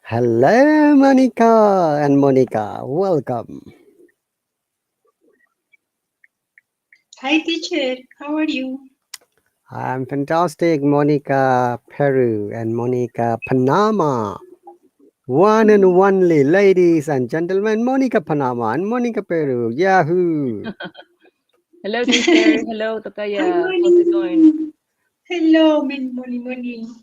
Hello, Monica and Monica. Welcome. Hi, teacher. How are you? I'm fantastic, Monica Peru and Monica Panama. One and only, ladies and gentlemen, Monica Panama and Monica Peru. Yahoo! Hello, teacher. Hello, Hi, Tokaya. How's it going? morning. Hello, morning.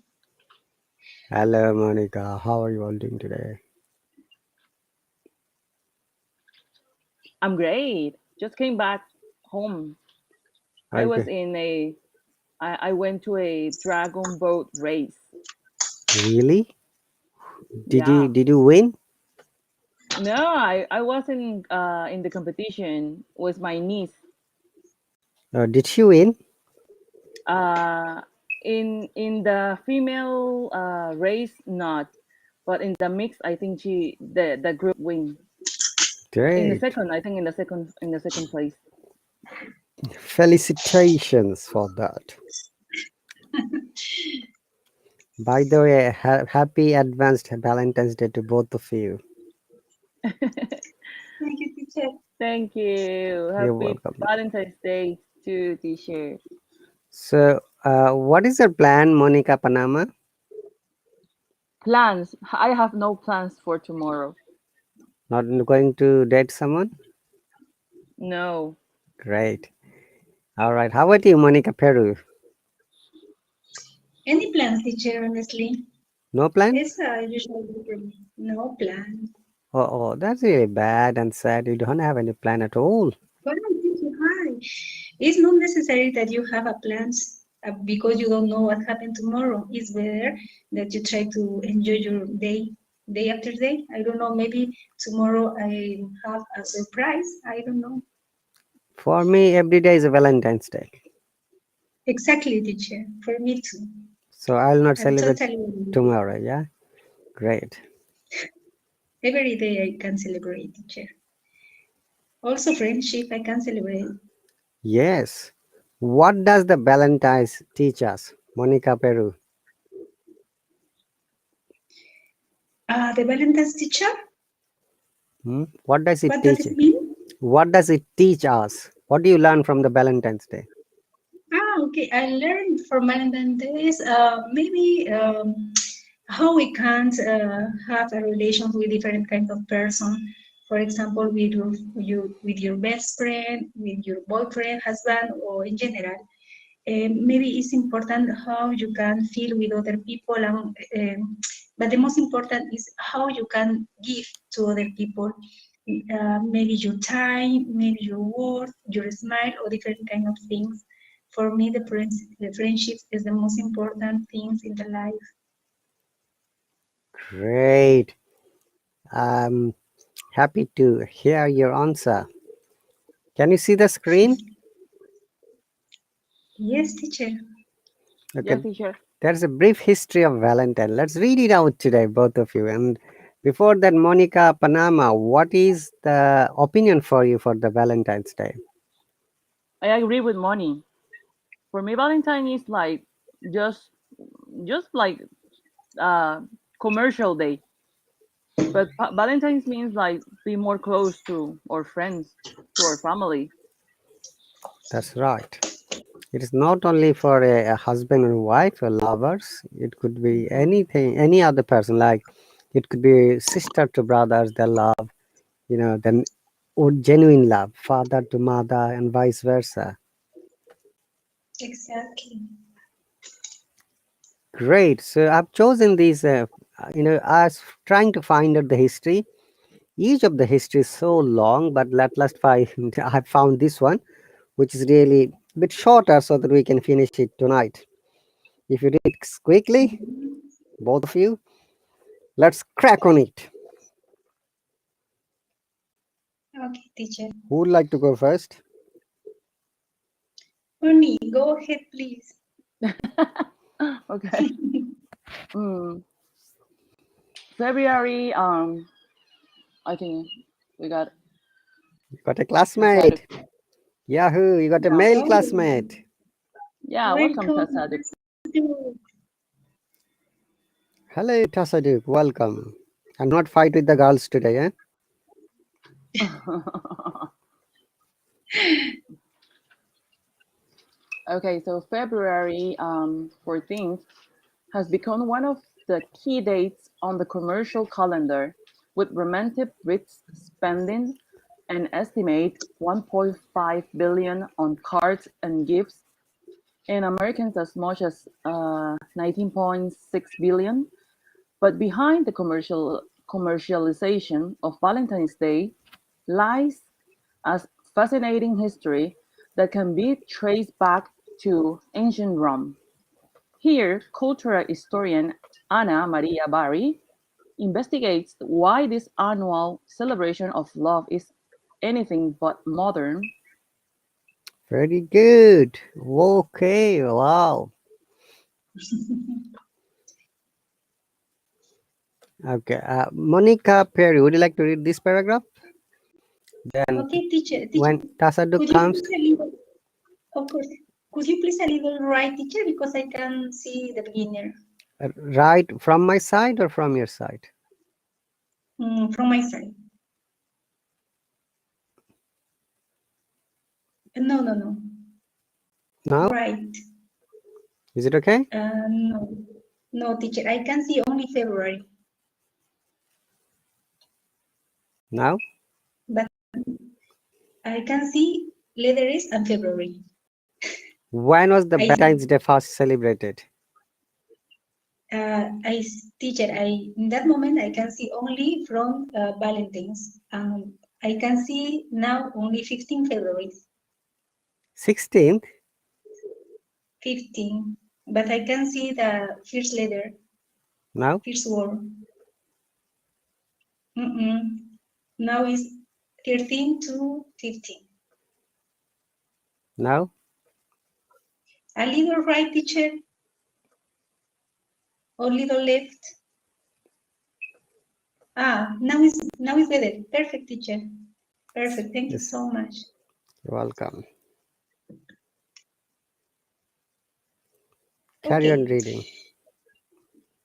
Hello, Monica. How are you all doing today? I'm great. Just came back home. I was Okay. in a. I went to a dragon boat race. Really? Did you Yeah. did you win? No, I wasn't in the competition. Was my niece. Did she win? Uh, in the female race, not, but in the mix, I think the group win. In the Great. second, I think in the second place. Felicitations for that. By the way, happy advanced Valentine's Day to both of you. Thank you, teacher. Thank you. You're Happy welcome. Valentine's Day to teacher. So, what is your plan, Monica Panama? Plans. I have no plans for tomorrow. Not going to date someone? No. Great. All right. How about you, Monica Peru? Any plans, teacher, honestly? No plan? It's usually for me. No plan. Oh, that's really bad and sad. You don't have any plan at all. Why, teacher? Why? It's not necessary that you have a plans because you don't know what happened tomorrow. It's better that you try to enjoy your day after day. I don't know. Maybe tomorrow I have a surprise. I don't know. For me, every day is a Valentine's Day. Exactly, teacher. For me too. So I'll not I'm celebrate totally with you. tomorrow. Yeah. Great. Every day I can celebrate, teacher. Also, friendship I can celebrate. Yes. What does the Valentine's teach us, Monica Peru? The Valentine's teacher, What does it what does teach? it mean? What does it teach us? What do you learn from the Valentine's Day? Okay. I learned from Valentine's days maybe how we can have a relation with different kinds of person. For example, with your best friend, with your boyfriend, husband, or in general. Maybe it's important how you can feel with other people, but the most important is how you can give to other people. Maybe your time, maybe your word, your smile, or different kind of things. For me, the friendships is the most important things in the life. Great. I'm happy to hear your answer. Can you see the screen? Yes, teacher. Okay. Yes, teacher. There's a brief history of Valentine. Let's read it out today, both of you. And before that, Monica Panama, what is the opinion for you for the Valentine's Day? I agree with Moni. For me, Valentine is like just just like uh commercial day. But Valentine's means like be more close to our friends, to our family. That's right. It is not only for a husband and wife or lovers. It could be anything, any other person. Like it could be sister to brothers, their love, then or genuine love, father to mother, and vice versa. Exactly. Great. So I've chosen these. I was trying to find out the history. Each of the history is so long, but at last I found this one, which is really a bit shorter, so that we can finish it tonight. If you read it quickly, both of you, let's crack on it. Okay, teacher. Who would like to go first? Honey, go ahead, please. Okay. Mm, February. I think we got You got a Tasaduk. classmate. Yahoo! You got a Yeah. male Oh, classmate. Yeah. Welcome, welcome. Tasaduk. Hello, Tasaduk. Welcome. And not fight with the girls today, eh? Okay, so February 14th has become one of the key dates on the commercial calendar, with romantic Brits spending an estimate 1.5 billion on cards and gifts, and Americans as much as 19.6 billion. But behind the commercialization of Valentine's Day lies a fascinating history that can be traced back to ancient Rome. Here, cultural historian Anna Maria Bari investigates why this annual celebration of love is anything but modern. Very good. Okay, wow. Okay, Monica Perry, would you like to read this paragraph? Then, Okay, teacher. when Tasaduk Could you comes, please a little, of course, could you please a little right, teacher, because I can see the beginner right from my side or from your side? from my side. No, no, no. Now, Right. is it okay? No, no, teacher. I can see only February, Now, but I can see letters and February. when was the I, Valentine's Day first celebrated? teacher, in that moment I can see only from Valentine's. I can see now only 15 February, 16th. 15, but I can see the first letter, Now, first word. Now is 13 to 15. now, A little right, teacher, or little left. Now is better. Perfect, teacher. Perfect. Thank you yes, so much. you're welcome. Carry on Okay. reading.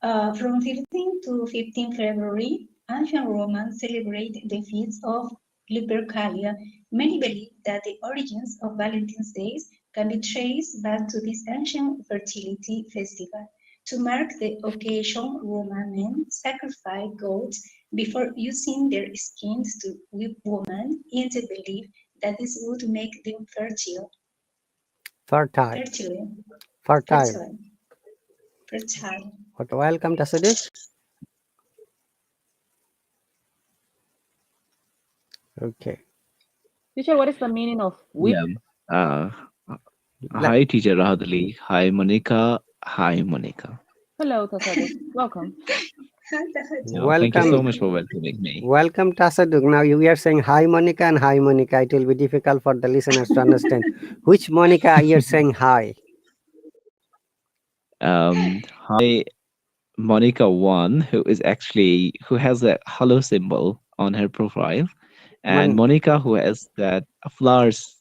From 13 to 15 February, ancient Romans celebrate the feast of Lupercalia. Many believe that the origins of Valentine's Day can be traced back to this ancient fertility festival. To mark the occasion, Roman men sacrificed goats before using their skins to whip women in the belief that this would make them fertile. Fertile. Fertile. Fertile. Fertile. Fertile. Okay, welcome, Tasaduk. Okay. Teacher, what is the meaning of whip? Yeah. Uh, Let, Hi, teacher RahatAli. Hi, Monica. Hi, Monica. Hello, Tasado. Welcome. Thank you welcome. so much for welcoming me. Welcome, Tasaduk. Now we are saying hi, Monica, and hi, Monica. It will be difficult for the listeners to understand which Monica you're saying hi. Hi, Monica one, who has a hello symbol on her profile, and Mon- Monica who has that flowers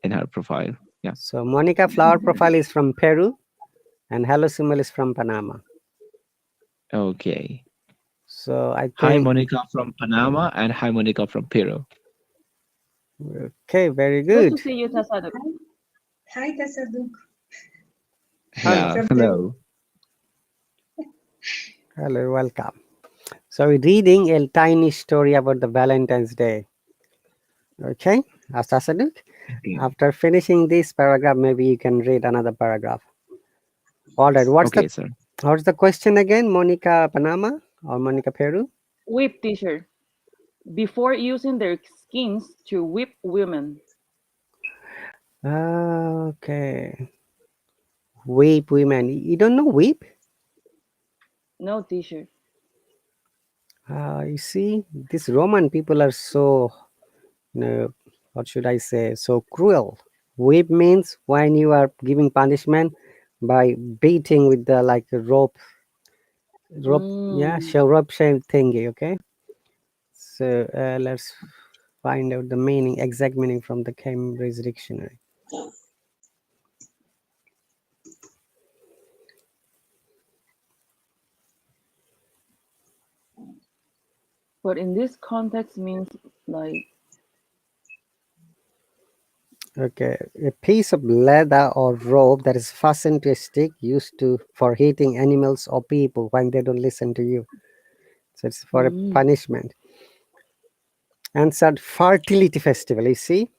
in her profile. Yeah. so Monica flower profile is from Peru, and hello symbol is from Panama. Okay. So I Hi, think Monica from Panama, and hi, Monica from Peru. okay, very Good to good. see you, Tasado. Hi, Tasaduk. Hello, Yeah. From Peru. Hello. hello, welcome. So we're reading a tiny story about the Valentine's Day. Okay, Tasaduk. Okay. After finishing this paragraph, maybe you can read another paragraph. All right. Okay, sir. What's the question again? Monica Panama or Monica Peru? Whip, teacher. Before using their skins to whip women. Okay. Weep women. You don't know weep? No, teacher. You see, these Roman people are so, what should I say, so cruel. Whip means when you are giving punishment by beating with the like a rope, yeah, Mm. rope shape thingy. Okay, so let's find out the meaning, exact meaning from the Cambridge Dictionary. But in this context means like Okay, a piece of leather or rope that is fastened to a stick used to for hitting animals or people when they don't listen to you. So it's for a mm, punishment. Answered fertility festival. You see,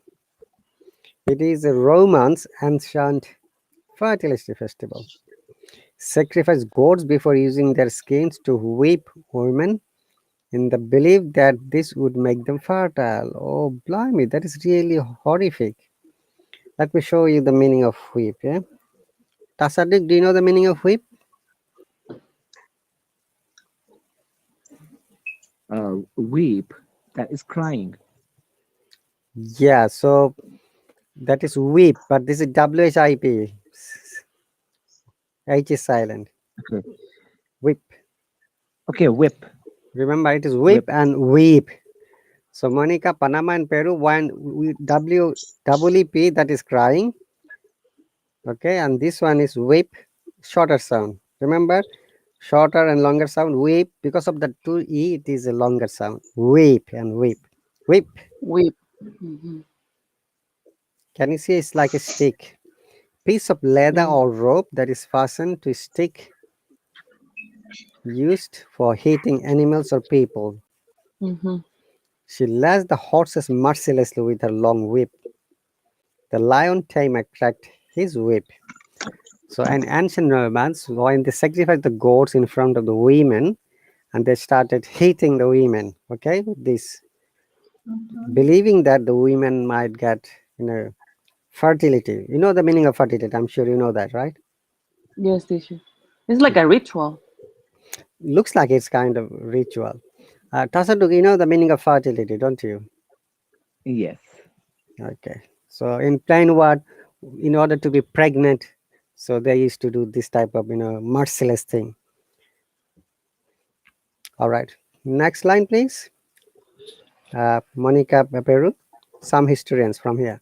it is a Romance ancient fertility festival. Sacrifice goats before using their skins to whip women in the belief that this would make them fertile. Oh, blimey, that is really horrific. Let me show you the meaning of whip. Yeah, Tasadik, do you know the meaning of whip? Weep, that is crying. Yeah, so that is whip, but this is WHIP. H is silent. Okay. Whip. Okay, whip. Remember, it is whip Whip. and weep. So Monica, Panama and Peru, one W double EP, that is crying. Okay, and this one is whip, shorter sound. Remember, shorter and longer sound. Whip, because of the two E, it is a longer sound. Whip and whip. Whip. whip. Hmm. Can you see? It's like a stick. Piece of leather Mm, or rope that is fastened to a stick used for hitting animals or people. hmm. She lashed the horses mercilessly with her long whip. The lion tamer cracked his whip. So, in ancient Romance, when they sacrificed the goats in front of the women and they started hitting the women, okay, with this, Mhm. believing that the women might get, fertility. You know the meaning of fertility, I'm sure you know that, right? Yes, teacher. It's like a ritual. Looks like it's kind of ritual. Tasaduk, you know the meaning of fertility, don't you? Yes. Okay. So in plain word, in order to be pregnant, so they used to do this type of merciless thing. All right. Next line, please. Monica Peru. Some historians from here.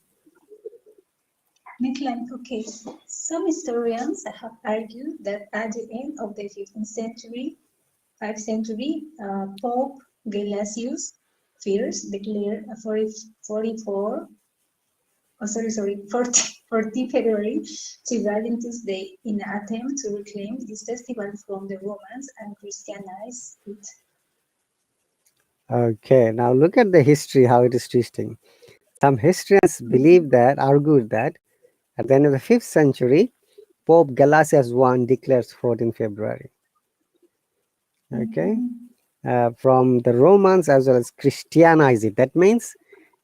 Midline, okay. Some historians have argued that at the end of the 15th century, 5th century, Pope Gelasius First declared a 44, oh, sorry, 40 February to Valentine's Day in an attempt to reclaim this festival from the Romans and Christianize it. Okay. Now look at the history, how it is twisting. Some historians believe that, argued that at the end of the 5th century, Pope Gelasius I declares 14 February. Okay. Mhm. From the Romans as well as Christianize it. That means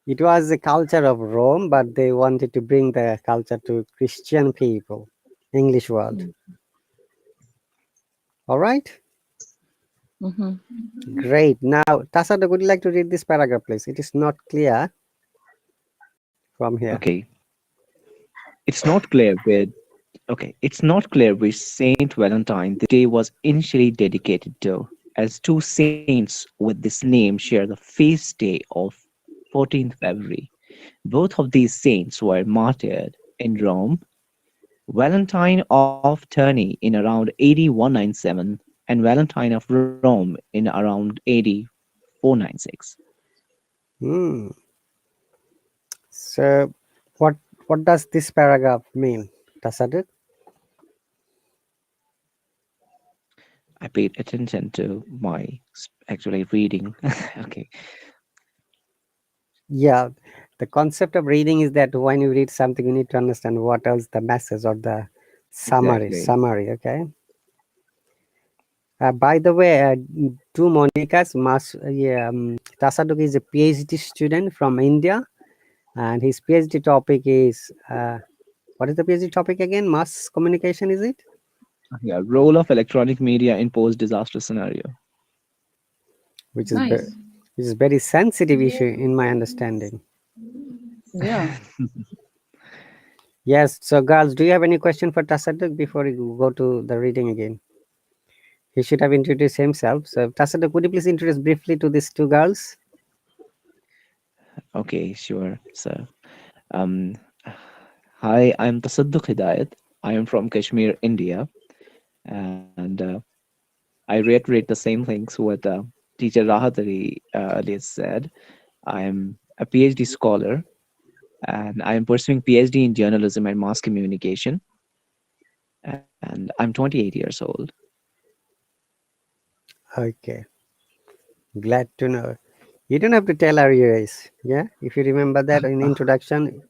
it was the culture of Rome, but they wanted to bring the culture to Christian people, English world. Mm, All right, mm-hmm. great. Now, Tasada, would you like to read this paragraph, please? It is not clear from here. Okay. It's not clear where it's not clear which Saint Valentine the day was initially dedicated to, as two saints with this name share the feast day of 14th February. Both of these saints were martyred in Rome. Valentine of Terni in around AD 197 and Valentine of Rome in around AD 496. Hmm. So, what does this paragraph mean, Tasada? I paid attention to my actually reading. Okay, Yeah, the concept of reading is that when you read something, you need to understand what else the message or the summary. exactly. Summary, okay. By the way, to Monica's yeah, Tasaduk is a PhD student from India, and his PhD topic is what is the PhD topic again? Mass communication, is it? Yeah, role of electronic media in post-disaster scenario. Which is Nice. which is very sensitive issue in my understanding. Yeah. Yes. So, girls, do you have any question for Tasaduk before you go to the reading again? He should have introduced himself. So, Tasaduk, would you please introduce briefly to these two girls? Okay, sure. So, um, hi, I'm Tasadduq Hidayat. I am from Kashmir, India, and I reiterate the same things what teacher Rahat Ali said, I am a PhD scholar and I am pursuing PhD in journalism and mass communication. And I'm 28 years old. Okay, glad to know. You don't have to tell our age. Yeah, if you remember that in introduction,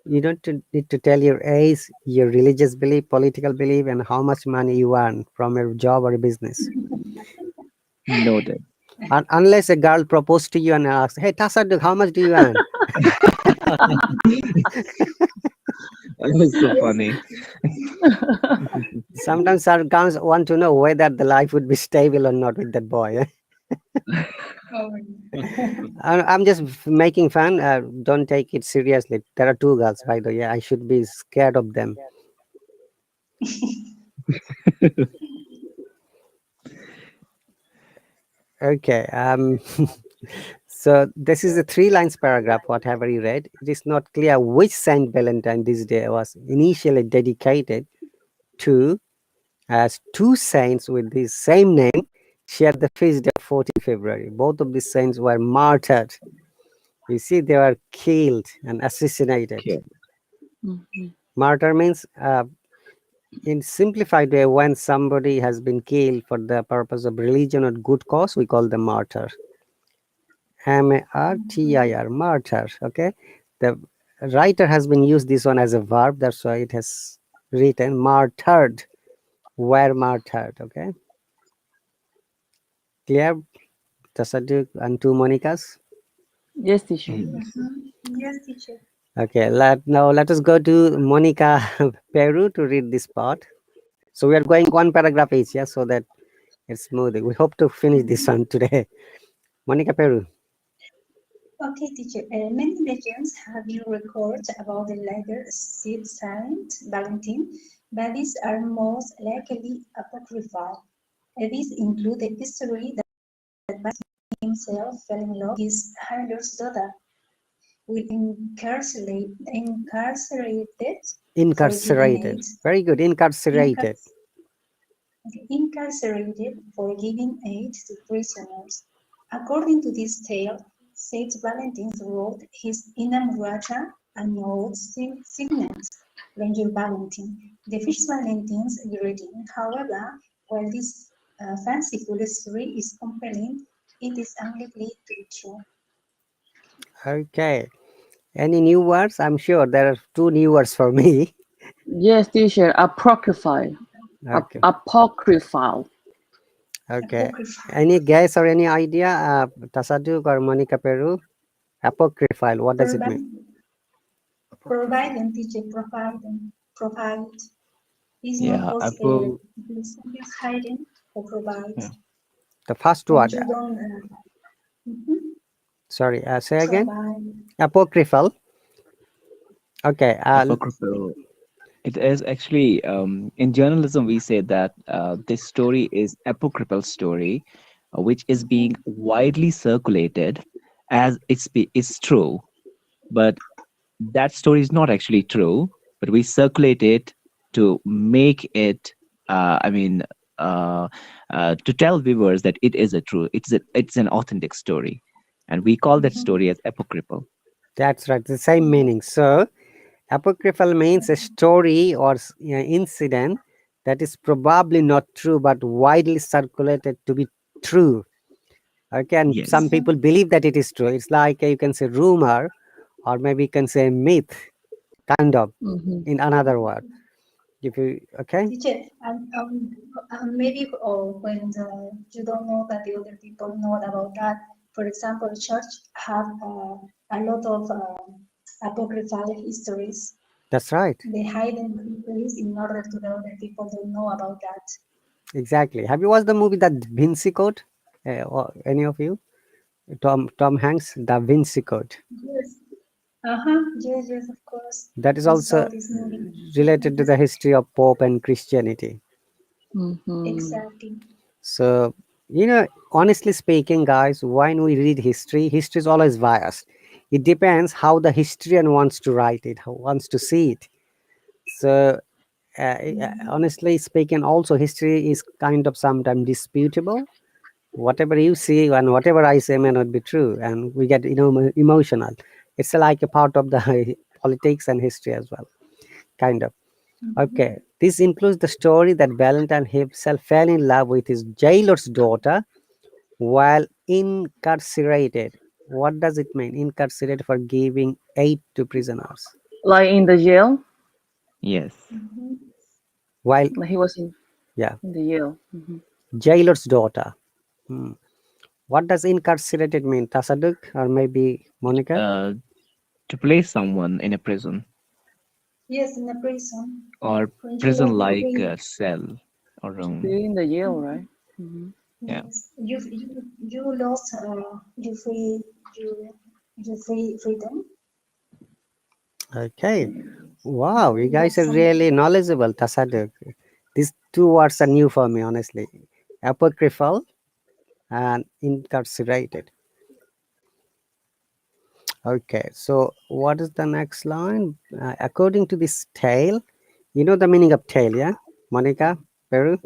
you don't need to tell your age, your religious belief, political belief, and how much money you earn from your job or business. Noted. Unless a girl proposed to you and asks, "Hey, Tasaduk, how much do you earn?" That was so Yes. funny. Sometimes our girls want to know whether the life would be stable or not with that boy. Oh, I'm just making fun. Don't take it seriously. There are two girls, by the way. I should be scared of them. Okay. So this is a three lines paragraph. Whatever you read, it is not clear which Saint Valentine this day was initially dedicated to, as two saints with the same name shared the feast day of 14th February. Both of these saints were martyred. You see, they were killed and assassinated. Okay. Mhm. Martyr means, in simplified way, when somebody has been killed for the purpose of religion or good cause, we call them martyr. M-A-R-T-I-R, martyr. Okay, the writer has been used this one as a verb. That's why it has written martyred. Were martyred. Okay, clear? Tasaduk and two Monicas. Yes, teacher. Mhm. yes, teacher. Okay, now let us go to Monica Peru to read this part. So we are going one paragraph each, yeah, so that it's smooth. We hope to finish this one today. Monica Peru. Okay, teacher. Many legends have been recorded about the later Saint Valentine, but these are most likely apocryphal. These include the history that himself fell in love with his Harlow's daughter, will incarcerated for giving Incarcerated. aid, Very good. Incarcerated. incar- incarcerated for giving aid to prisoners. According to this tale, Saint Valentine wrote his Inamurata and notes signet Ranger Valentine, the fish Valentine's greeting. However, while this fanciful story is compelling, it is unlikely to be true. Okay. Any new words? I'm sure there are two new words for me. Yes, teacher. Apocryphal. Okay. Apocryphal. Okay. Apocryphal. Any guess or any idea? Tasaduk or Monica Peru? Apocryphal. What does it mean? Provide, providing, teacher, provide. Is not Yeah, both Apple. hiding or provide. Yeah, The first When word. you don't Sorry. Say again. provide. Apocryphal. Okay. apocryphal. It is actually in journalism we say that this story is apocryphal story, which is being Mhm. widely circulated as it's true, but that story is not actually true. But we circulate it to make it. I mean, uh, to tell viewers that it is a true. It's an authentic story, and we call that Mhm. story as apocryphal. that's right. The same meaning. So, apocryphal means a story or incident that is probably not true but widely circulated to be true. Okay, and some Yes. people Mhm. believe that it is true. It's like you can say rumor, or maybe you can say myth, kind of, Mhm. in another word. If you okay, Teacher, maybe when you don't know that the other people know about that. For example, church have a lot of apocryphal histories. that's right. They hide in histories in order to the other people don't know about that. Exactly. Have you watched the movie that Vinci Code? Or any of you? Tom Hanks, Da Vinci Code. Yes. Uh-huh. Yes, yes, of course. That is We saw also this movie. related to the history of Pope and Christianity. Mhm. Exactly. So, honestly speaking, guys, when we read history, history is always biased. It depends how the historian wants to write it, how wants to see it. So, Mhm. honestly speaking, also history is kind of sometimes disputable. whatever you see and whatever I say may not be true, and we get emotional. It's like a part of the politics and history as well, kind of. Okay, this includes the story that Valentine himself fell in love with his jailer's daughter while incarcerated. What does it mean? Incarcerated for giving aid to prisoners. Like in the jail, Yes. While, like he was yeah, in the jail. jailer's daughter. Hmm. What does incarcerated mean? Tasaduk or maybe Monica? Uh, to place someone in a prison Yes, in a prison. or When you prison are like free, cell or room. Still in the jail, right? Hmm. Yeah. yes, you lost you freedom. Okay. Wow, you You have guys are some. really knowledgeable, Tasaduk. These two words are new for me, honestly. Apocryphal and incarcerated. Okay, so what is the next line? According to this tale, you know the meaning of tale, yeah? Monica, Peru?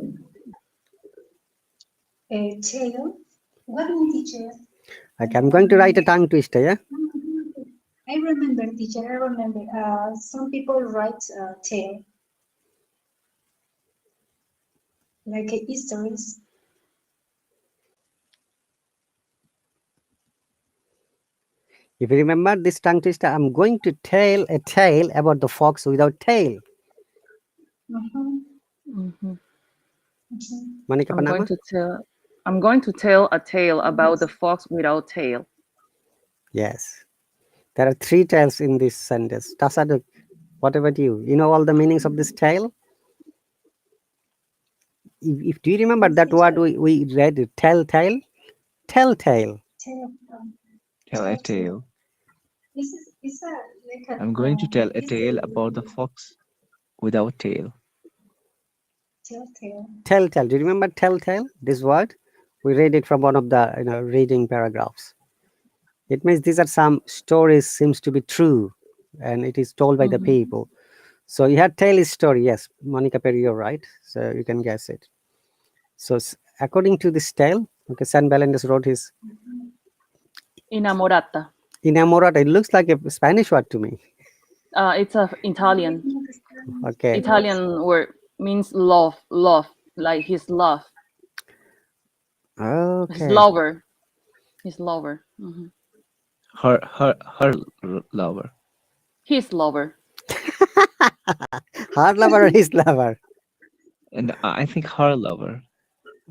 A tail. What mean, teacher? Okay, I'm going to write a Um, tongue twister, yeah? I remember, teacher. I remember. Some people write tale like histories. If you remember this tongue twister, I'm going to tell a tale about the fox without tail. Mhm, Hmm. mhm. Monica I'm going Panama? to tell. I'm going to tell a tale about the Yes. fox without tail. Yes. There are three tales in this sentence. Tasaduk, what about you? You know all the meanings of this tale? If do you remember Yes, that word teacher. we read, telltale? Telltale. Tell, Tell a tell, tale. tale. Is a like a I'm going to tell a tale history. about the fox without tail. Tell, tale. Telltale. Do you remember telltale? This word? We read it from one of the reading paragraphs. It means these are some stories seems to be true and it is told by the Hmm. people. So you had tale is story, yes, Monica Perry, you're right. So you can guess it. So according to this tale, okay, San Melendez wrote his Inamorata. enamorada. It looks like a Spanish word to me. It's a Italian. Okay, Yes. Italian word means love, love, like his love, his okay. lover, his lover, Her lover. his lover. Her lover or his lover? And I think her lover.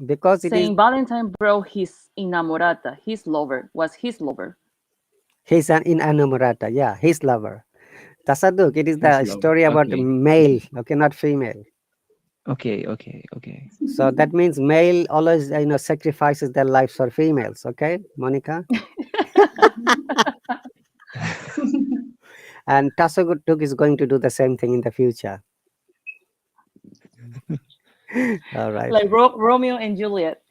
Because it is Saint Valentine brought his inamorata, his lover, was his lover. his an enamorata. Yeah, his lover. Tasaduk, it is His the lover. story about Okay. male, okay, not female. Okay. So that means male always sacrifices their lives for females, okay, Monica? And Tasaduk is going to do the same thing in the future. All right. Like Romeo and Juliet.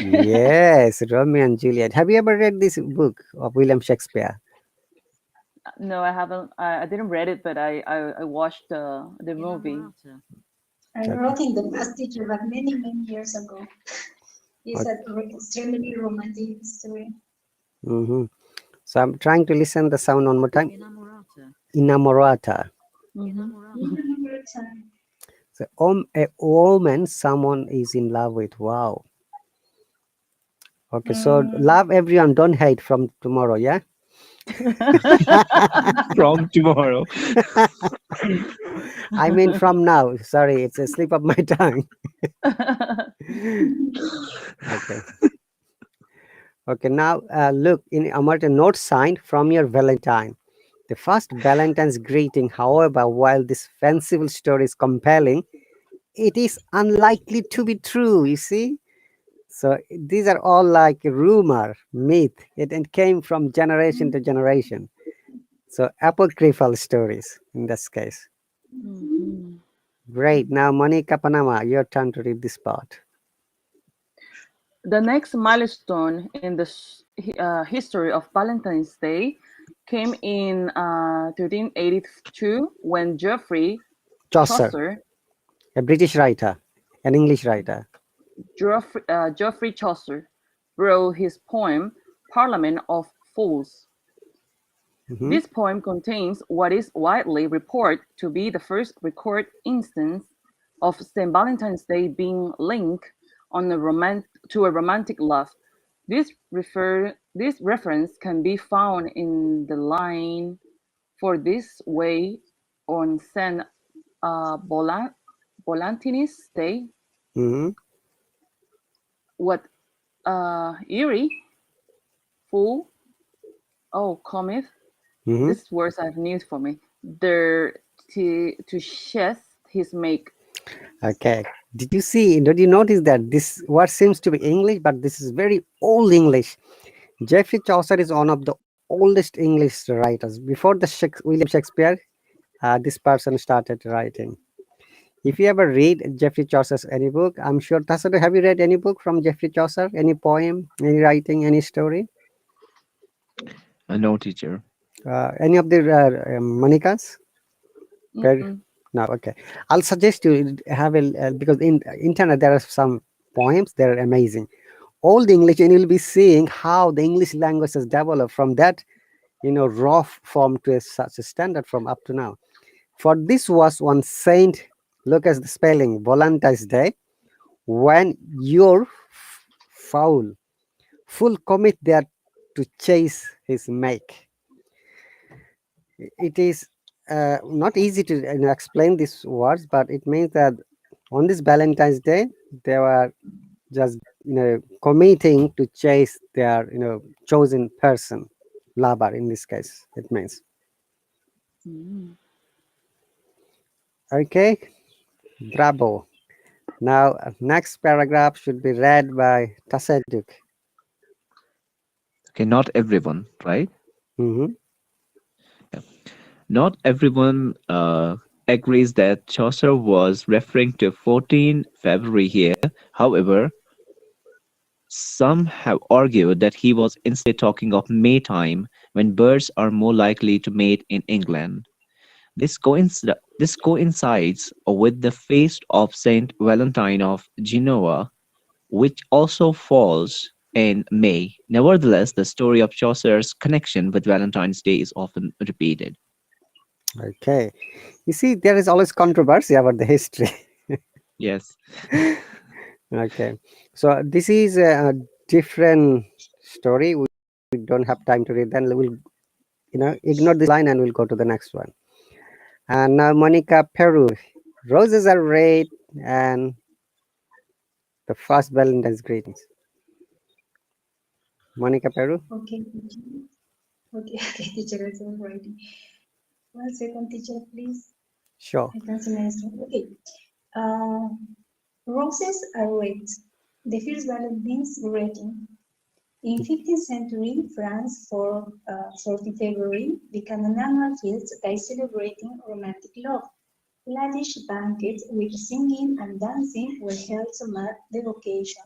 Yes, Romeo and Juliet. Have you ever read this book of William Shakespeare? No, I haven't. I didn't read it, but I watched the movie. I Okay. wrote in the past teacher, but many years ago. It's Okay. a extremely romantic story. Hmm. So I'm trying to listen the sound one more time. Inamorata. Hmm. Remember time. So a woman someone is in love with. Wow. Okay, so Mm, love everyone, don't hate from tomorrow, yeah? From tomorrow. I mean from now. Sorry, it's a slip of my tongue. Okay. Okay, now look in Amarta note signed from your Valentine. The first Valentine's greeting, however, while this fanciful story is compelling, it is unlikely to be true, you see? So these are all like rumor, myth. It came from generation to generation. So apocryphal stories in this case. Mhm. Great. Now, Monica Panama, your turn to read this part. The next milestone in the history of Valentine's Day came in 1382 when Geoffrey Chaucer, Chaucer, a British writer, an English writer. Geoffrey Chaucer wrote his poem Parliament of Fools. Hmm. This poem contains what is widely reported to be the first recorded instance of St. Valentine's Day being linked to a romantic love. This reference can be found in the line "For this way on St. Valentine's Day, Hmm. what eerie fool, oh cometh," Hmm. these words are new for me, there to chase his make. Okay. Did you see? Did you notice that this what seems to be English, but this is very old English. Geoffrey Chaucer is one of the oldest English writers. Before the William Shakespeare, this person started writing. If you ever read Geoffrey Chaucer's any book, I'm sure Tasadu, have you read any book from Geoffrey Chaucer? Any poem, any writing, any story? No, teacher. Any of the Manikas? Very Mm-mm. no, okay. I'll suggest you have a because in internet there are some poems. They're amazing. Old English, and you'll be seeing how the English language has developed from that raw form to such a standard from up to now. For this was one saint. Look at the spelling. Valentine's Day. When you're foul, full commit there to chase his make. It is not easy to explain these words, but it means that on this Valentine's Day, they were just committing to chase their chosen person, lover in this case. It means Mm. okay, bravo. Now next paragraph should be read by Taseduk. Okay, not everyone, right? Mm-hmm. Yeah. Not everyone agrees that Chaucer was referring to 14 February here. However, some have argued that he was instead talking of Maytime, when birds are more likely to mate in England. This coincides with the feast of Saint Valentine of Genoa, which also falls in May. Nevertheless, the story of Chaucer's connection with Valentine's Day is often repeated. Okay, you see, there is always controversy about the history. Yes. Okay, so this is a different story. We don't have time to read. Then we'll ignore this line and we'll go to the next one. And now Monica Peru. Roses are red and the first Valentine's greetings. Monica Peru. Okay, teacher. Okay, okay, teacher, it's already. 1 second, teacher, please. Sure. I can see my screen. Okay. Uh, Roses are red. The first Valentine's greeting. In 15th century, France, for 14 February, became an annual feast by celebrating romantic love. Lavish banquets with singing and dancing were held to mark the occasion.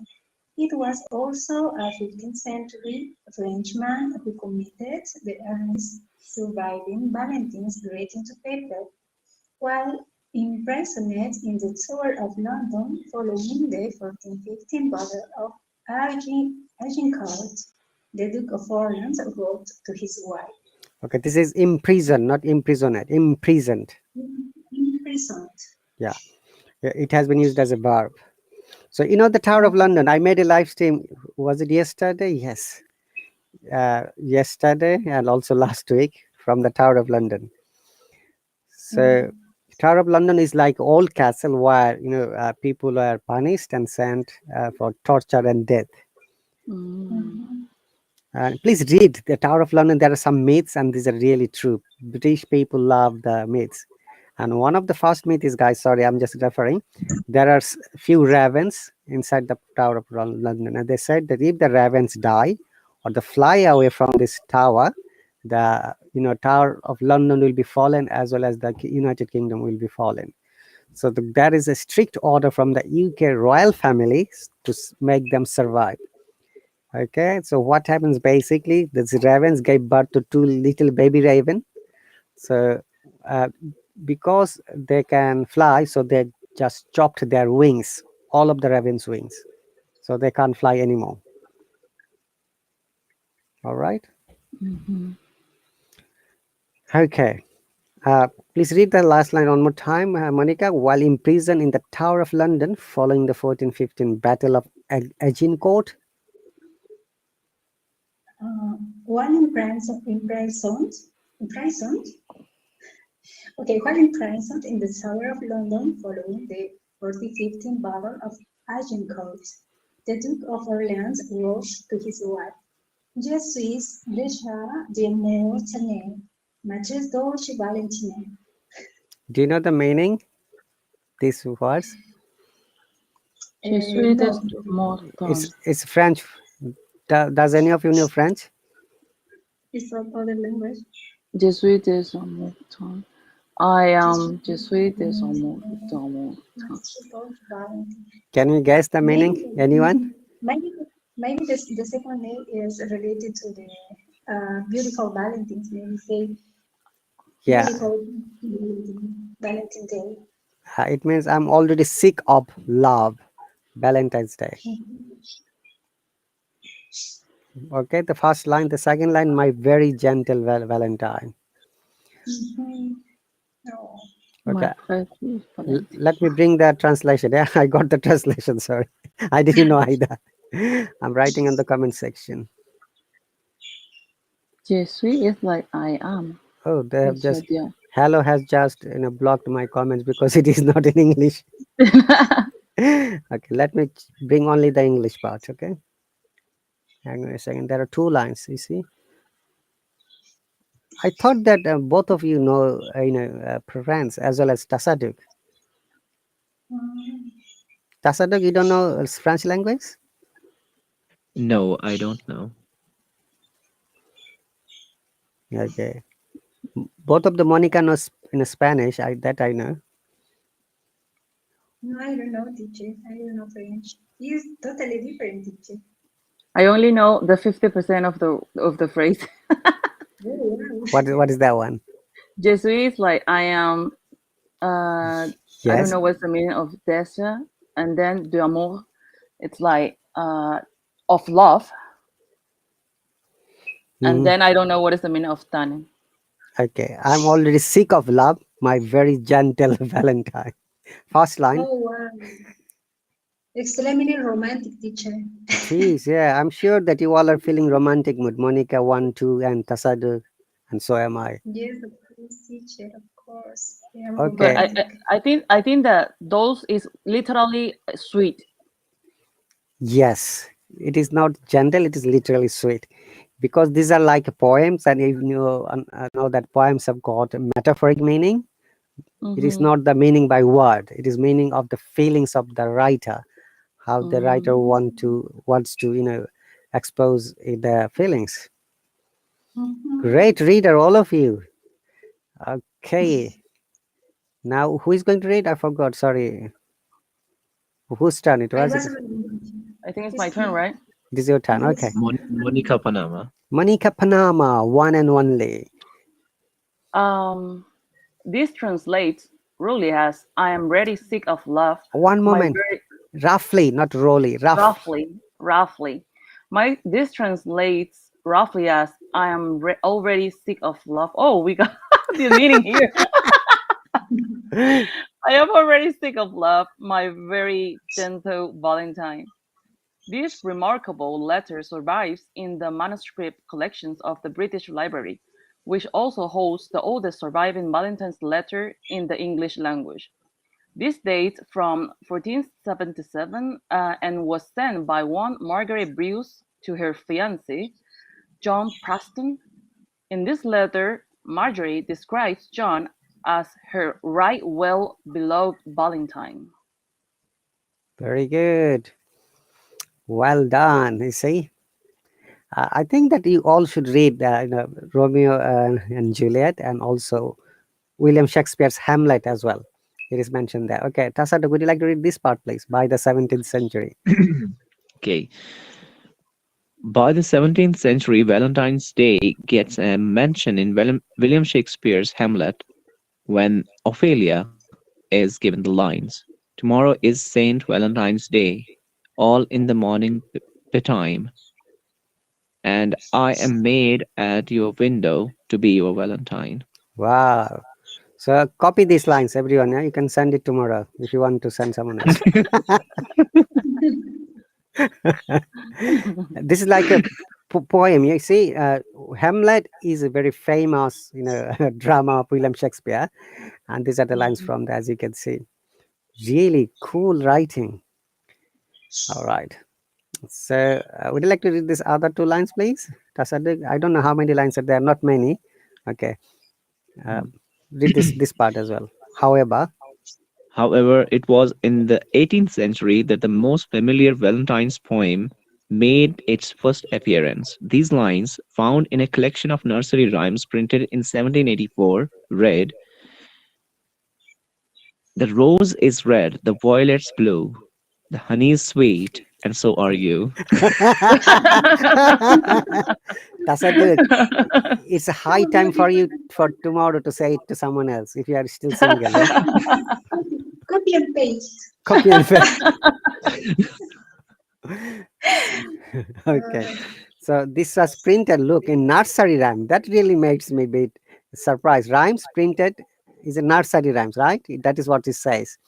It was also a 15th century Frenchman who committed the earliest surviving Valentine's greeting to paper, while imprisoned in the Tower of London following the 1415 Battle of Agincourt. The Duke of Orleans wrote to his wife, Okay, this is imprisoned, not imprisoned. Imprisoned. imprisoned. Yeah, it has been used as a verb. So the Tower of Oh, London. I made a live stream. Was it yesterday? Yes, yesterday and also last week from the Tower of London. So Tower of London is like old castle where people are punished and sent for torture and death. Mm. mhm. And please read the Tower of London. There are some myths, and these are really true. British people love the myths. And one of the first myth is, guys, sorry, I'm just referring. There are few ravens inside the Tower of London, and they said that if the ravens die or they fly away from this tower, the Tower of London will be fallen, as well as the United Kingdom will be fallen. So there is a strict order from the UK royal family to make them survive. Okay, so what happens basically? These ravens gave birth to two little baby raven. So uh, because they can fly, so they just chopped their wings, all of the ravens' wings, so they can't fly anymore. All right. Mhm. Okay. Please read the last line one more time, Monica. While imprisoned in the Tower of London following the 1415 Battle of Agincourt. While imprisoned, okay, while imprisoned in the Tower of London following the 1415 Battle of Agincourt, the Duke of Orleans wrote to his wife, Je suis déjà de Mortagne, Maîtresse Dolce Valentine. Do you know the meaning? These words. Je suis No, des mortons. It's French. Does any of you know French? it's from other language. Je suis des mortons. I Je am. suis Je suis des Maîtresse mortons. Dolce Valentine. Can you guess the meaning? Maybe, Anyone? maybe, maybe the second name is related to the beautiful Valentines. Maybe say Yeah. beautiful Valentine Day. It means I'm already sick of love. Valentine's Day. Okay. The first line. The second line. My very gentle Valentine. Mhm. Oh. My Okay. precious Valentine. Let me bring the translation. Yeah, I got the translation. Sorry, I didn't know either. I'm writing in the comment section. Je suis is like I am. Oh, they have It's so just dear. Hello has just blocked my comments because it is not in English. Okay, let me bring only the English part. Okay, hang on a second. There are two lines. You see, I thought that both of you know Provence as well as Tassaduk. Mm. Tassaduk, you don't know French language? No, I don't know. Okay, both of the Monica knows in Spanish. I know. No, I don't know, teacher. I don't know French. It's totally different, teacher. I only know the 50% of the phrase. Oh, wow. What is that one? Je suis is like I am. I don't Yes. know what's the meaning of desire, and then de amour. It's like of love, and Mhm. then I don't know what is the meaning of tan. Okay, I'm already sick of love, my very gentle Valentine. First line, Oh, wow. Extremely romantic, teacher. it is, yeah. I'm sure that you all are feeling romantic mood. Monica 1, 2, and Tasadu, and so am I. Yes, of course, teacher, of course. I am But Okay, romantic. I think that those is literally sweet. yes, it is not gentle, it is literally sweet. Because these are like poems, and if you know that poems have got a metaphoric meaning, it is Mm-hmm. not the meaning by word, it is meaning of the feelings of the writer, how the writer Mm-hmm. wants to expose the feelings. Mhm. Great reader, all of you. Okay, now who is going to read? I forgot. Sorry, whose turn it I was? was It reading. I think it's my It's turn, me. right? is your turn. Okay, Yes. Monica Panama. Monica Panama, one and only. Um, this translates really as I am ready sick of love. One My moment, very roughly, not rolly, rough. roughly. My this translates roughly as I am already sick of love. Oh, we got the meaning here. I am already sick of love, my very gentle Valentine. This remarkable letter survives in the manuscript collections of the British Library, which also holds the oldest surviving Valentine's letter in the English language. This dates from 1477 and was sent by one Margaret Bruce to her fiancé, John Preston. In this letter, Marjorie describes John as her right well beloved Valentine. Very good. Well done. You see, I think that you all should read Romeo and Juliet, and also William Shakespeare's Hamlet as well. It is mentioned there. Okay, Tasada, would you like to read this part, please? By the 17th century. Okay. By the 17th century, Valentine's Day gets a mention in William Shakespeare's Hamlet when Ophelia is given the lines, "Tomorrow is Saint Valentine's Day, all in the morning betime." and I am made at your window to be your Valentine. Wow. So copy these lines, everyone. Yeah, you can send it tomorrow if you want to send someone else. This is like a poem. You see, Hamlet is a very famous, drama of William Shakespeare, and these are the lines from there, as you can see. Really cool writing. All right. So, would you like to read these other two lines, please? Tasadik, I don't know how many lines are there. Not many. Okay. Uh, read this part as well. However, However, it was in the 18th century that the most familiar Valentine's poem made its first appearance. These lines, found in a collection of nursery rhymes printed in 1784, read, "The rose is red, the violet's blue, the honey is sweet, and so are you." Tasadik, it's a high time for you for tomorrow to say it to someone else if you are still single. Yeah, Copy and paste. copy and paste. Okay. So this was printed. Look, in nursery rhyme. That really makes me a bit surprised. Rhymes printed is a nursery rhymes, right? That is what it says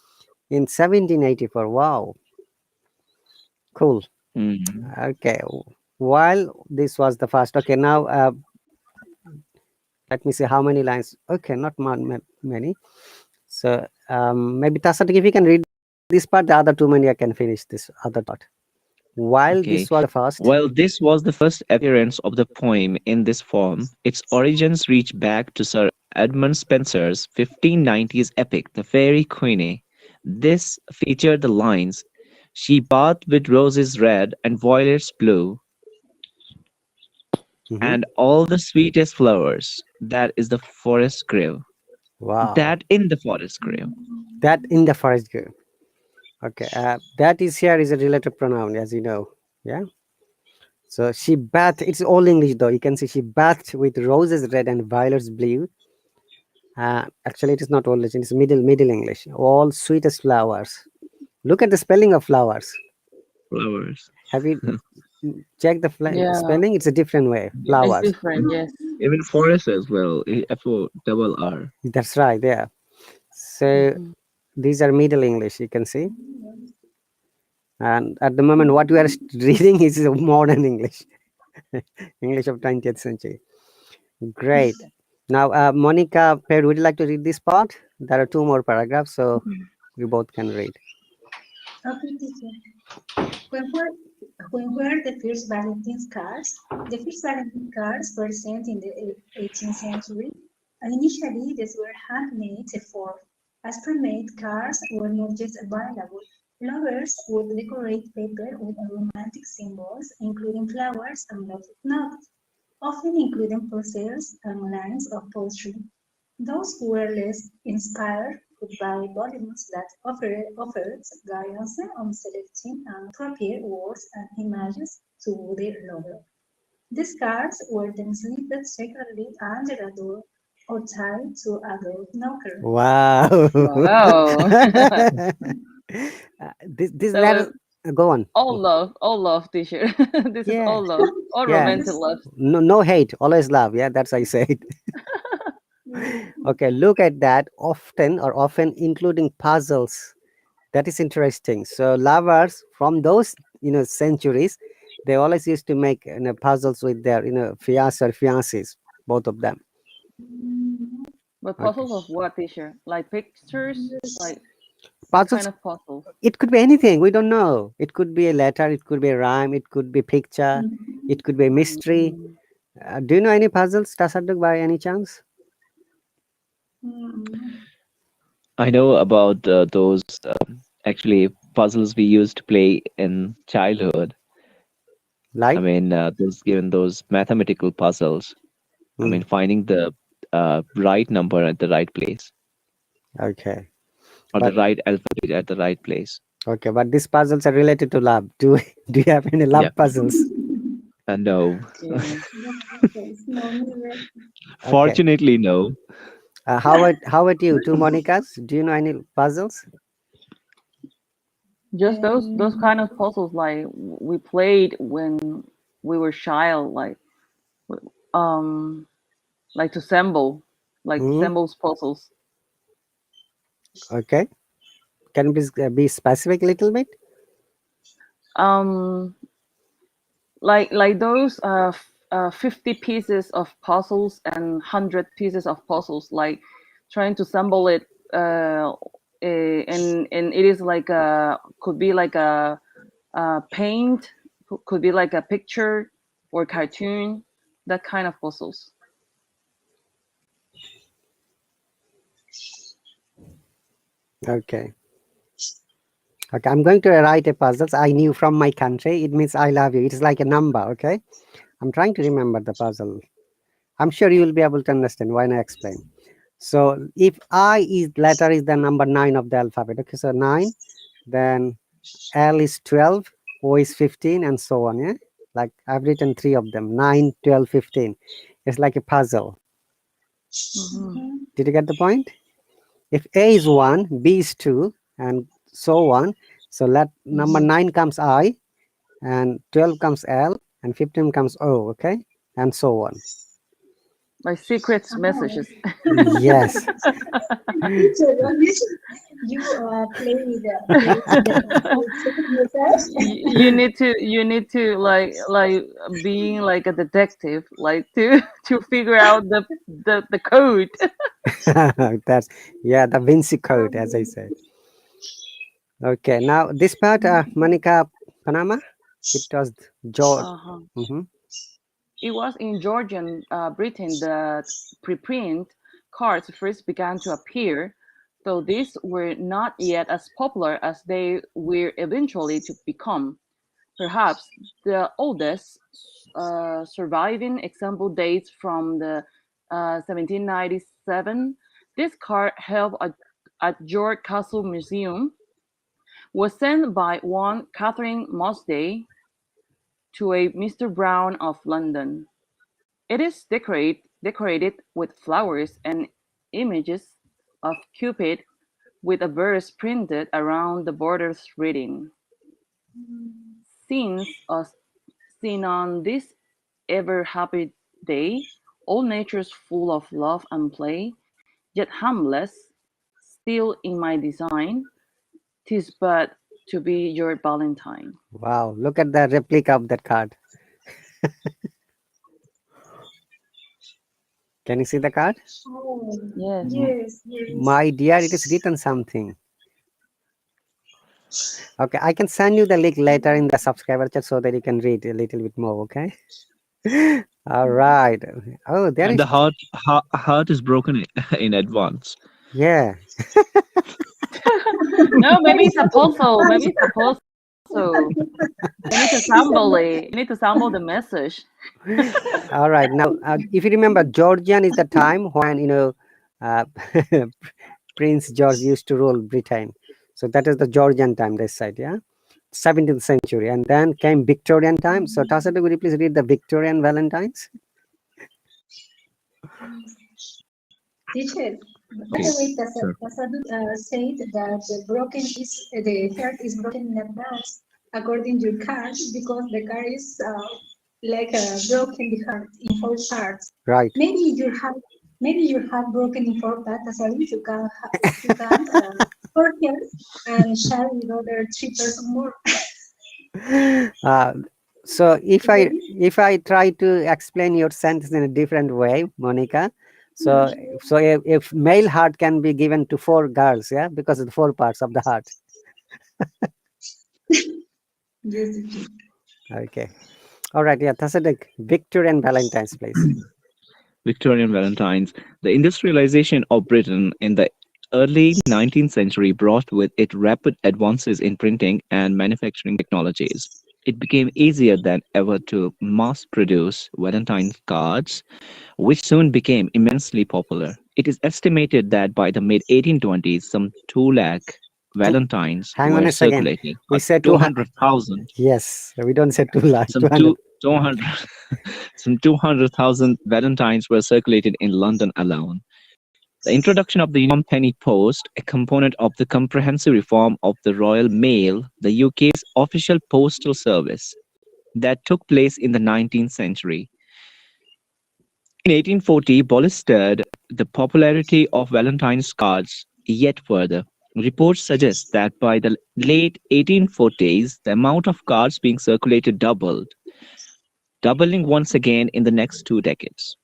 in 1784. Wow, cool. Mhm. Okay. While this was the first. Okay, now let me see how many lines. Okay, not many. So maybe Tasadik, if you can read this part, the other too many I can finish this other part. While Okay. this was the first. While this was the first appearance of the poem in this form, its origins reach back to Sir Edmund Spenser's 1590s epic, The Faerie Queene. This featured the lines, "She bathed with roses red and violets blue, Mhm. and all the sweetest flowers that is the forest grew." Wow. That in the forest grew. That in the forest grew. Okay. That is here is a relative pronoun, as you know. Yeah. So she bathed. It's all English though. You can see she bathed with roses red and violets blue. Actually, it is not all English. It's middle English. All sweetest flowers. Look at the spelling of flowers. Flowers. Have you checked the Yeah, spelling? It's a different way. Yeah. it's Flowers. different. Yes. Even forest as well. F-O double R. That's right. Yeah. So Mhm. these are Middle English. You can see. And at the moment, what we are reading is modern English, English of 20th century. Great. Now, Monica, Perry, would you like to read this part? There are two more paragraphs, so we both can read. Okay, teacher. When were, when were the first Valentine's cards? The first Valentine cards were sent in the 18th century, and initially these were handmade for. As pre-made cards were not yet available, lovers would decorate paper with romantic symbols, including flowers and love notes, often including puzzles and lines of poetry. Those who were less inspired could buy volumes that offered guidance on selecting appropriate words and images to their lover. These cards were then slipped secretly under a door or tied to a door knocker. Wow. Wow. This That was letter, go on. all love, teacher. This is Yeah, all love, all yeah. romantic love. No, no hate, always love. Yeah, that's I said. Okay, look at that. Often including puzzles. That is interesting. So lovers from those centuries, they always used to make puzzles with their fiancé or fiancés, both of them. But Okay, puzzles of what, teacher? Like pictures? Like what kind puzzles. of puzzles? It could be anything. We don't know. It could be a letter. It could be a rhyme. It could be picture. It could be a mystery. Mm, Do you know any puzzles, Tasaduk, by any chance? I know about those actually puzzles we used to play in childhood. I Like? mean, those mathematical puzzles. I Hmm. mean, finding the right number at the right place, Okay, or the but right alphabet at the right place. okay, but these puzzles are related to love. Do you have any Yeah. love puzzles? No. yeah. No, neither. Okay. Fortunately, no. How about you, two Monicas? Do you know any puzzles? Just those kind of puzzles like we played when we were child, um to assemble, Hmm. puzzles. Okay. Can you please be specific a little bit? Um, those 50 pieces of puzzles and 100 pieces of puzzles, like trying to assemble it, and it is like a could be like a paint, could be like a picture or cartoon, that kind of puzzles. Okay. Okay. I'm going to write a puzzles I knew from my country. It means I love you. It is like a number. Okay. I'm trying to remember the puzzle. I'm sure you will be able to understand when I explain. So if I is letter is the number 9 of the alphabet. Okay. So 9, then L is 12, O is 15, and so on. Yeah. Like I've written 3 of them, 9, 12, 15. It's like a puzzle. Mhm. Did you get the point? If A is 1, B is 2, and so on. So let number 9 comes I, and 12 comes L, and 15 comes O, okay? And so on. Like secret Oh. messages. Yes. Teacher, you play the secret message. You need to being like a detective, like to to figure out the code. That's, yeah, the Vinci code, as I said. Okay, now this part, Monica Panama, it was George. Uh-huh. Mhm. It was in Georgian Britain that preprint cards first began to appear, though these were not yet as popular as they were eventually to become. Perhaps the oldest surviving example dates from the 1797. This card, held at York Castle Museum, was sent by one Catherine Mosday to a Mr. Brown of London. It is decorated with flowers and images of Cupid, with a verse printed around the borders reading, Since us seen on this ever happy day, all nature's full of love and play, yet harmless, still in my design, 'tis but to be your Valentine. Wow, look at the replica of that card. Can you see the card? Oh, Yes. yes, yes. My dear, it is written something. Okay, I can send you the link later in the subscriber chat so that you can read a little bit more. Okay. All right. Oh, there And is. the heart is broken in advance. Yeah. No, maybe it's a Very puzzle. Maybe it's a happy. puzzle. You need to It's sample it. You need to sample the message. All right. Now, if you remember, Georgian is the time when uh, Prince George used to rule Britain. So that is the Georgian time. This side, yeah, 17th century, and then came Victorian time. So Tasada, would you please read the Victorian Valentines? Teacher, by Okay, the way, sure. Tasadu said that the heart is broken in advance according to your card because the card is like broken the heart in four parts. Right. Maybe you have broken in four parts. Tasadu, you can work here and share with other 3 person more. Uh, so Okay? if I try to explain your sentence in a different way, Monica, so if male heart can be given to 4 girls, yeah, because of the 4 parts of the heart. Yes, teacher. Okay. All right. Yeah. Tasadik, Victorian Valentine's, please. Victorian Valentines. The industrialization of Britain in the early 19th century brought with it rapid advances in printing and manufacturing technologies. It became easier than ever to mass produce Valentine's cards, which soon became immensely popular. It is estimated that by the mid 1820s, some 2 lakh Two, Valentines hang on were a second. circulating, We said 200. 200,000, Yes. We don't say 2 lakh, some 200. 200, some 200,000 Valentines were circulated in London alone. The introduction of the Uniform Penny Post, a component of the comprehensive reform of the Royal Mail, the UK's official postal service, that took place in the 19th century. In 1840, bolstered the popularity of Valentine's cards yet further. Reports suggest that by the late 1840s, the amount of cards being circulated doubled, doubling once again in the next 2 decades.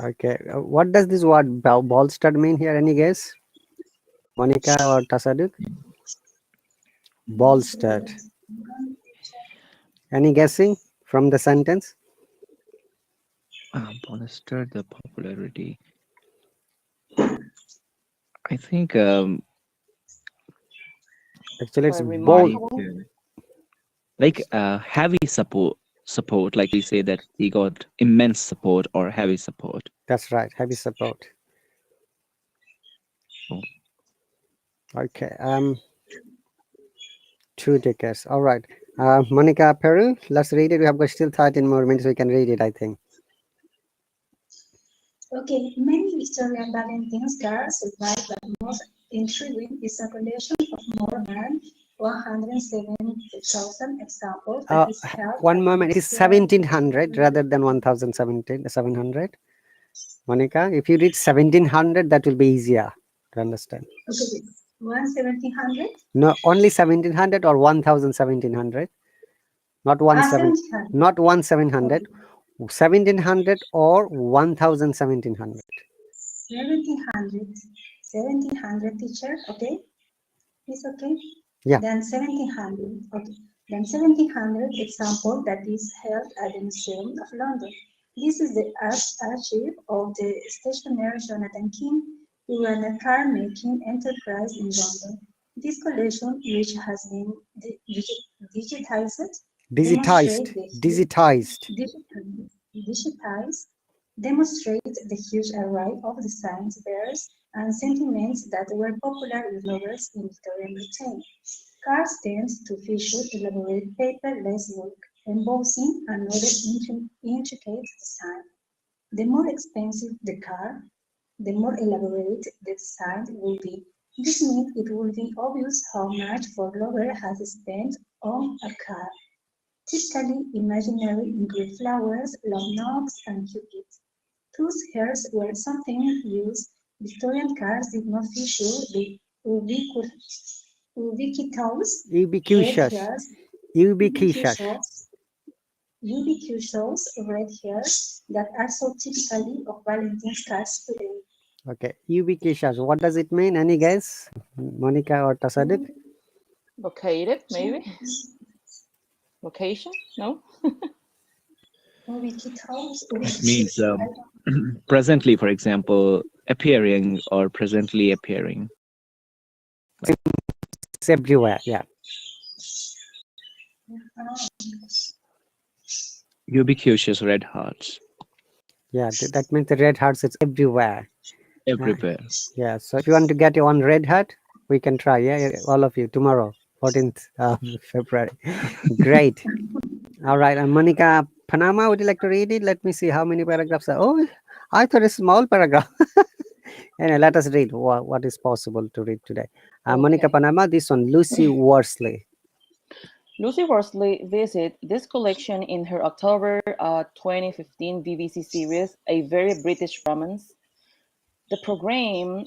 Okay. What does this word bolstered mean here? Any guess? Monica or Tasaduk? Bolstered. Any guessing from the sentence? Bolstered the popularity. I think Actually, it's Or bold. remarkable? heavy support, like we say that he got immense support or heavy support. That's right. Heavy support. Oh, Okay. 2 decades. All right. Monica Peru, let's read it. We have got still 13 more minutes. We can read it, I think. Okay, many Victorian Valentine's cards survive, but most intriguing is a collection of more than 170,000 examples that is held One at the moment. It is Museum. 1700 rather than 1700. Monica, if you read 1700, that will be easier to understand. Okay, 1,700? No, only 1700 or 1700. Not one seven, 1,700. not 1700. Okay, 1700 or 1700. 1,700. 1,700, teacher, okay? Is okay? Yeah. Then 1,700, okay. Then 1,700 example that is held at the Museum of London. This is the archive of the stationer Jonathan King, who ran a car-making enterprise in London. This collection, which has been digitized, Digitized. digitized, demonstrate the huge array of designs, bears, and sentiments that were popular with lovers in Victorian Britain. Cards tend to feature elaborate paper-less work, embossing, and other intricate design. The more expensive the card, the more elaborate the design will be. This means it will be obvious how much the lover has spent on a card. Typically imaginary include flowers, love notes, and cupids. Whose hairs were something used, Victorian cards did not feature the ubiquitous red Ubiquitous. hairs, Ubiquitous. ubiquitous red hairs that are so typically of Valentine's cards today. Okay. Ubiquitous. What does it mean? Any guess? Monica or Tasadik? Located, maybe? Location? No? Ubiquitous, it means presently, for example, appearing or presently appearing. It's everywhere. Yeah. Ubiquitous red hearts Yeah. That means the red hearts, it's everywhere. everywhere. Yeah. So if you want to get your own red hat, we can try. Yeah. All of you tomorrow, 14th February. Great. All right. And Monica Panama, would you like to read it? Let me see how many paragraphs are. Oh, I thought a small paragraph. Anyway, let us read what is possible to read today. Monica Okay. Panama, this one, Lucy Worsley. Lucy Worsley visited this collection in her October 2015 BBC series, A Very British Romance. The program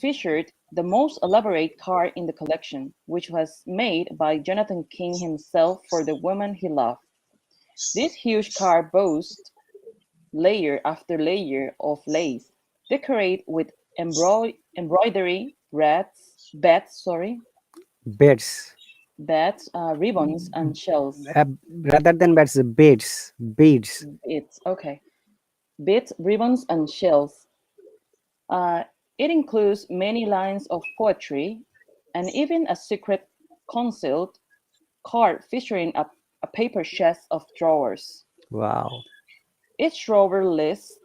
featured the most elaborate card in the collection, which was made by Jonathan King himself for the woman he loved. This huge card boasts layer after layer of lace, decorated with embroidery, beds, ribbons, and shells. Rather than beds, beads. It's okay. Beads, ribbons, and shells. It includes many lines of poetry and even a secret concealed card featuring a paper chest of drawers. Wow. Each drawer lists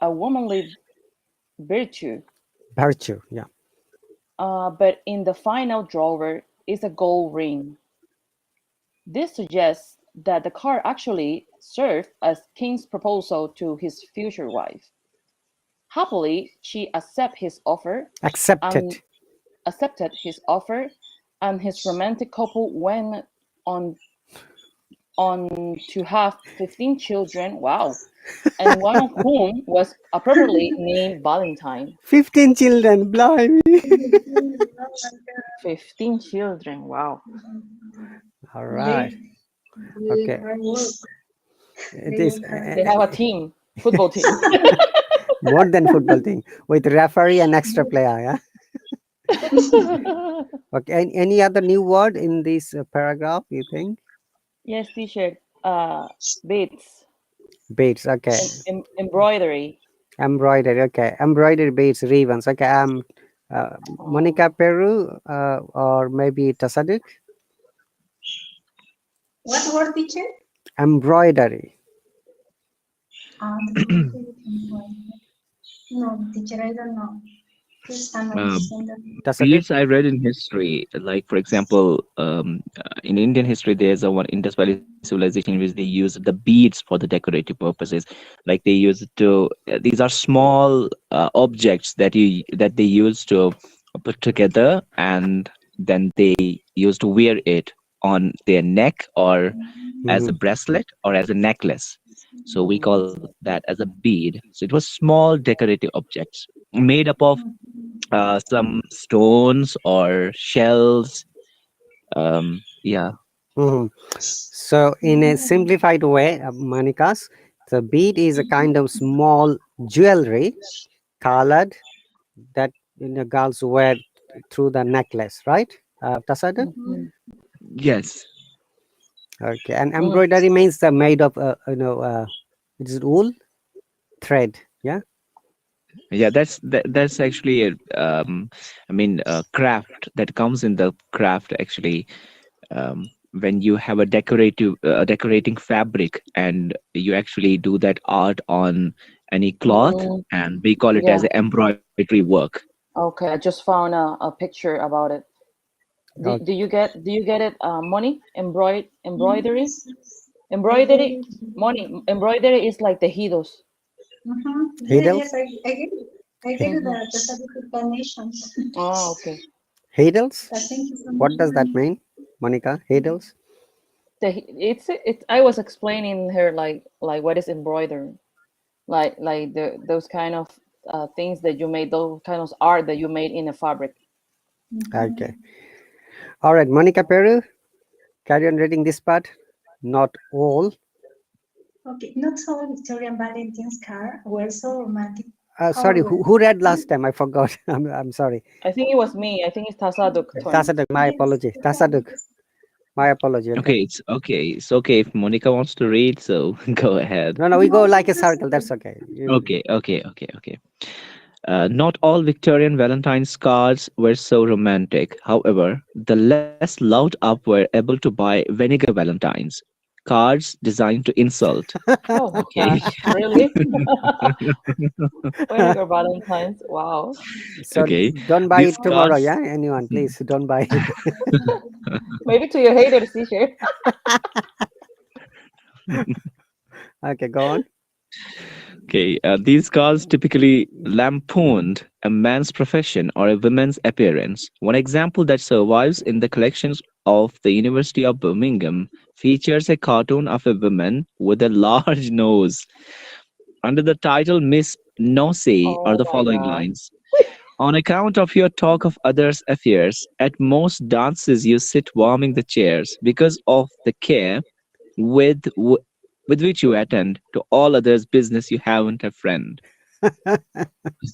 a womanly virtue, Virtue. Yeah. but in the final drawer is a gold ring. This suggests that the card actually served as King's proposal to his future wife. Happily, she accepted his offer, and his romantic couple went on on to have 15 children. Wow. And one of whom was appropriately named Valentine. 15 children, blimey. Oh my God. 15 children. Wow. All right. Great, great Okay. hard work. It They is work hard. They have a team, football team. more than football thing with referee and extra player. Yeah. Okay. Any other new word in this paragraph? You think? Yes, t-shirt. Beads. Beads. Okay. Embroidery. Embroidery. Okay. Embroidery beads, ribbons. Okay. Monica Oh, Peru or maybe Tasaduk. What word, teacher? Embroidery. No, teacher, I don't know. Please can Uh, understand that. Tasaduk. Beads I read in history, like for example, in Indian history, there's a one Indus Valley civilization in which they use the beads for the decorative purposes. Like they use it to. These are small objects that they use to put together, and then they used to wear it on their neck or as Hmm. a bracelet or as a necklace. So we call that as a bead. So it was small decorative objects made up of some stones or shells. Yeah. Hmm. So, in a simplified way, Manikas, the bead is a kind of small jewelry colored that girls wear through the necklace, right? Tasaduk? mhm. Yes. Okay, and Mm. embroidery means made of it is wool thread. Yeah. Yeah. That's actually a I mean a craft that comes in the craft actually. When you have a decorating fabric and you actually do that art on any cloth, Mm, and we call it as yeah. embroidery work. Okay. I just found a picture about it. Do Okay. you get it? Money embroidery. Embroidery, money. Embroidery is like tejidos. Heedles. Yes, I get it. I get He- it, Mm-hmm. the subject explanation. Oh, okay. Heedles. But thank you so much. What does that mean, Monica? Heedles. It's. I was explaining her like what is embroidery, like those kind of things that you made, those kind of art that you made in a fabric. Okay. All right, Monica Peru. Carry on reading this part. Not all. Okay, not all Victoria and Valentine's car were so romantic. Sorry, However, who read last time? I forgot. I'm sorry. I think it was me. I think it's Tasaduk turn. Tasaduk, my yes, apology. Tasaduk, my apology. Okay. It's okay if Monica wants to read, so go ahead. No, no, we go no, like a that's circle. That's okay. Okay. Not all Victorian Valentine's cards were so romantic. However, the less loud up were able to buy vinegar Valentines, cards designed to insult. Oh my Okay. gosh, really? Vinegar Valentine's. Wow. So Okay. don't buy These it tomorrow, cards. yeah? Anyone, please don't buy it. Maybe to your haters, teacher. Okay, go on. Okay, these cards typically lampooned a man's profession or a woman's appearance. One example that survives in the collections of the University of Birmingham features a cartoon of a woman with a large nose. Under the title Miss Nosey are Oh the my following god. lines. On account of your talk of others' affairs, at most dances you sit warming the chairs because of the care with w- with which you attend to all others' business you haven't a friend.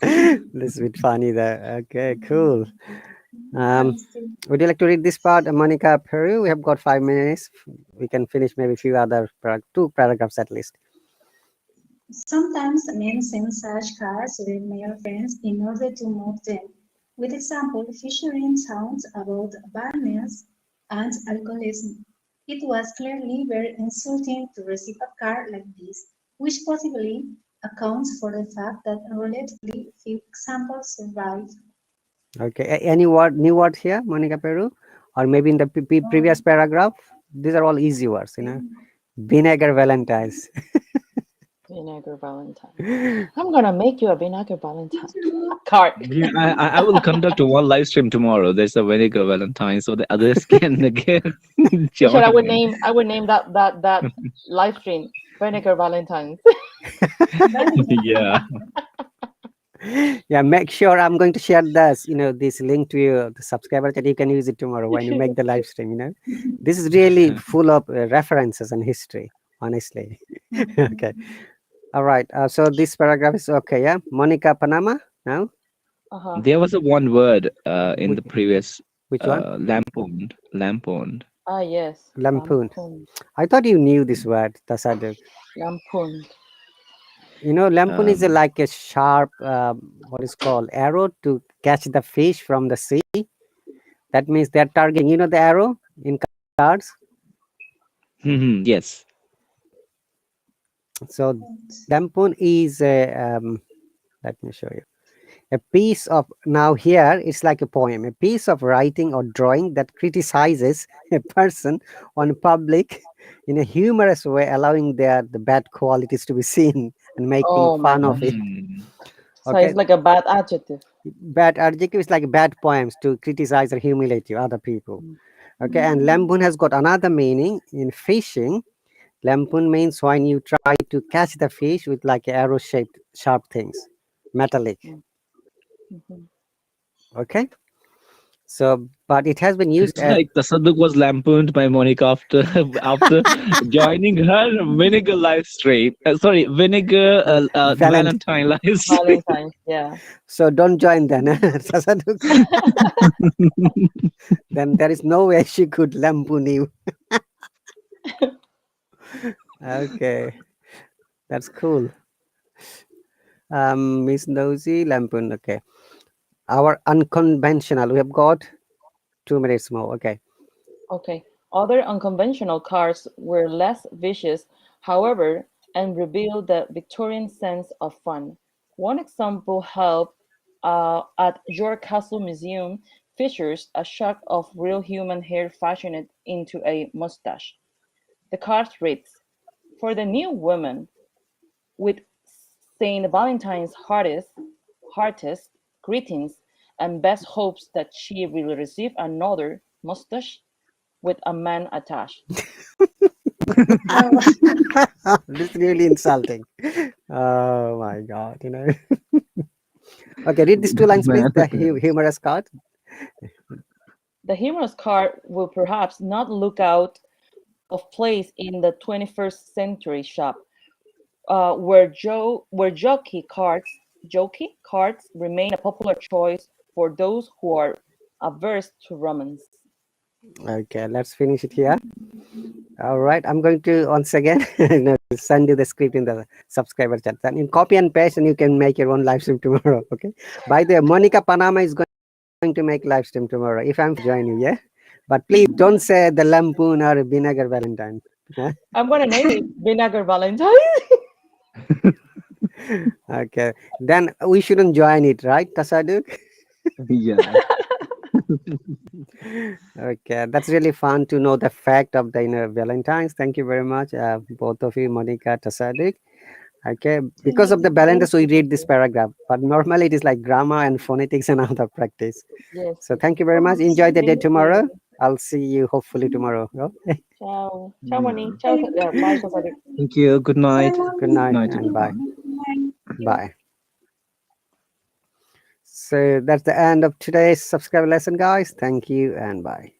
This is a bit funny there. Okay, cool. Um, understood. would you like to read this part, Monica Peru? We have got 5 minutes. We can finish maybe a few other two paragraphs at least. Sometimes men send such cards to their male friends in order to move them. With example, featuring sounds about badness and alcoholism. It was clearly very insulting to receive a card like this, which possibly accounts for the fact that relatively few examples survive. Okay, any word, new words here, Monica Peru? Or maybe in the previous Um, paragraph? These are all easy words, Vinegar Valentine's. Vinegar Valentine. I'm gonna make you a vinegar Valentine card. Yeah, I will conduct one live stream tomorrow. There's a vinegar Valentine, so the others can again Richard, join in. I would name that live stream Vinegar Valentines. Yeah. Yeah, make sure I'm going to share this, this link to your the subscriber chat. You can use it tomorrow when you make the live stream. This is really full of references and history, honestly. Okay. All right. So this paragraph is okay. Yeah. Monica Panama now. Uh-huh. There was a one word in Which, the previous which one? lampooned. Lampooned. Ah, yes. Lampoon. Lampoon. I thought you knew this word, Tasaduk. Lampoon. Lampoon is Um, like a sharp, what is called arrow to catch the fish from the sea. That means they're targeting. The arrow in cards. yes. So lampoon is a. Let me show you. A piece of, now here it's like a poem, a piece of writing or drawing that criticizes a person on public in a humorous way, allowing the bad qualities to be seen and making Oh my fun of gosh. it. Mm. So Okay. it's like a bad adjective. Bad adjective is like bad poems to criticize or humiliate you, other people. Okay. And lampoon has got another meaning in fishing. Lampoon means when you try to catch the fish with like arrow shaped sharp things, metallic. Mhm. Okay. So, but it has been used It's as like Tasadduk was lampooned by Monica after after joining her vinegar live stream. Sorry, vinegar Valentine. Valentine live stream. Valentine's, yeah. So don't join then. Sasaduk. Then there is no way she could lampoon you. Okay, that's cool. Miss Nosy lampoon. Okay, our unconventional. We have got 2 minutes more. Okay. Okay. Other unconventional cards were less vicious, however, and revealed the Victorian sense of fun. One example held at York Castle Museum features a shock of real human hair fashioned into a mustache. The card reads, "For the new woman, with Saint Valentine's heartiest greetings and best hopes that she will receive another mustache with a man attached." Oh, This is really insulting. Oh my god. Okay, read these two lines, please. Man. The humorous card. The humorous card will perhaps not look out of place in the 21st century shop, where jockey cards remain a popular choice for those who are averse to romance. Okay, let's finish it here. All right, I'm going to once again send you the script in the subscriber chat. Then in copy and paste, and you can make your own live stream tomorrow. Okay. By the way, Monica Panama is going to make live stream tomorrow if I'm join you. Yeah, but please don't say the lampoon or vinegar Valentine. Huh? I'm gonna name it Vinegar Valentine. Okay, then we shouldn't join it, right, Tasaduk? Yeah. Okay, that's really fun to know the fact of the Valentine's. Thank you very much, both of you, Monica, Tasaduk. Okay, thank because of you. the Valentine's, we Thank read this you. paragraph, but normally it is like grammar and phonetics and other practice. Yes, So yes. thank you very much. Enjoy the day Thank tomorrow. you. I'll see you hopefully tomorrow. Okay. Ciao. Ciao, Moni. Yeah. Ciao. Bye, Sasadik. Thank you. Good night. Good Good night night, and bye. everyone. Bye. So that's the end of today's subscriber lesson, guys. Thank you and bye.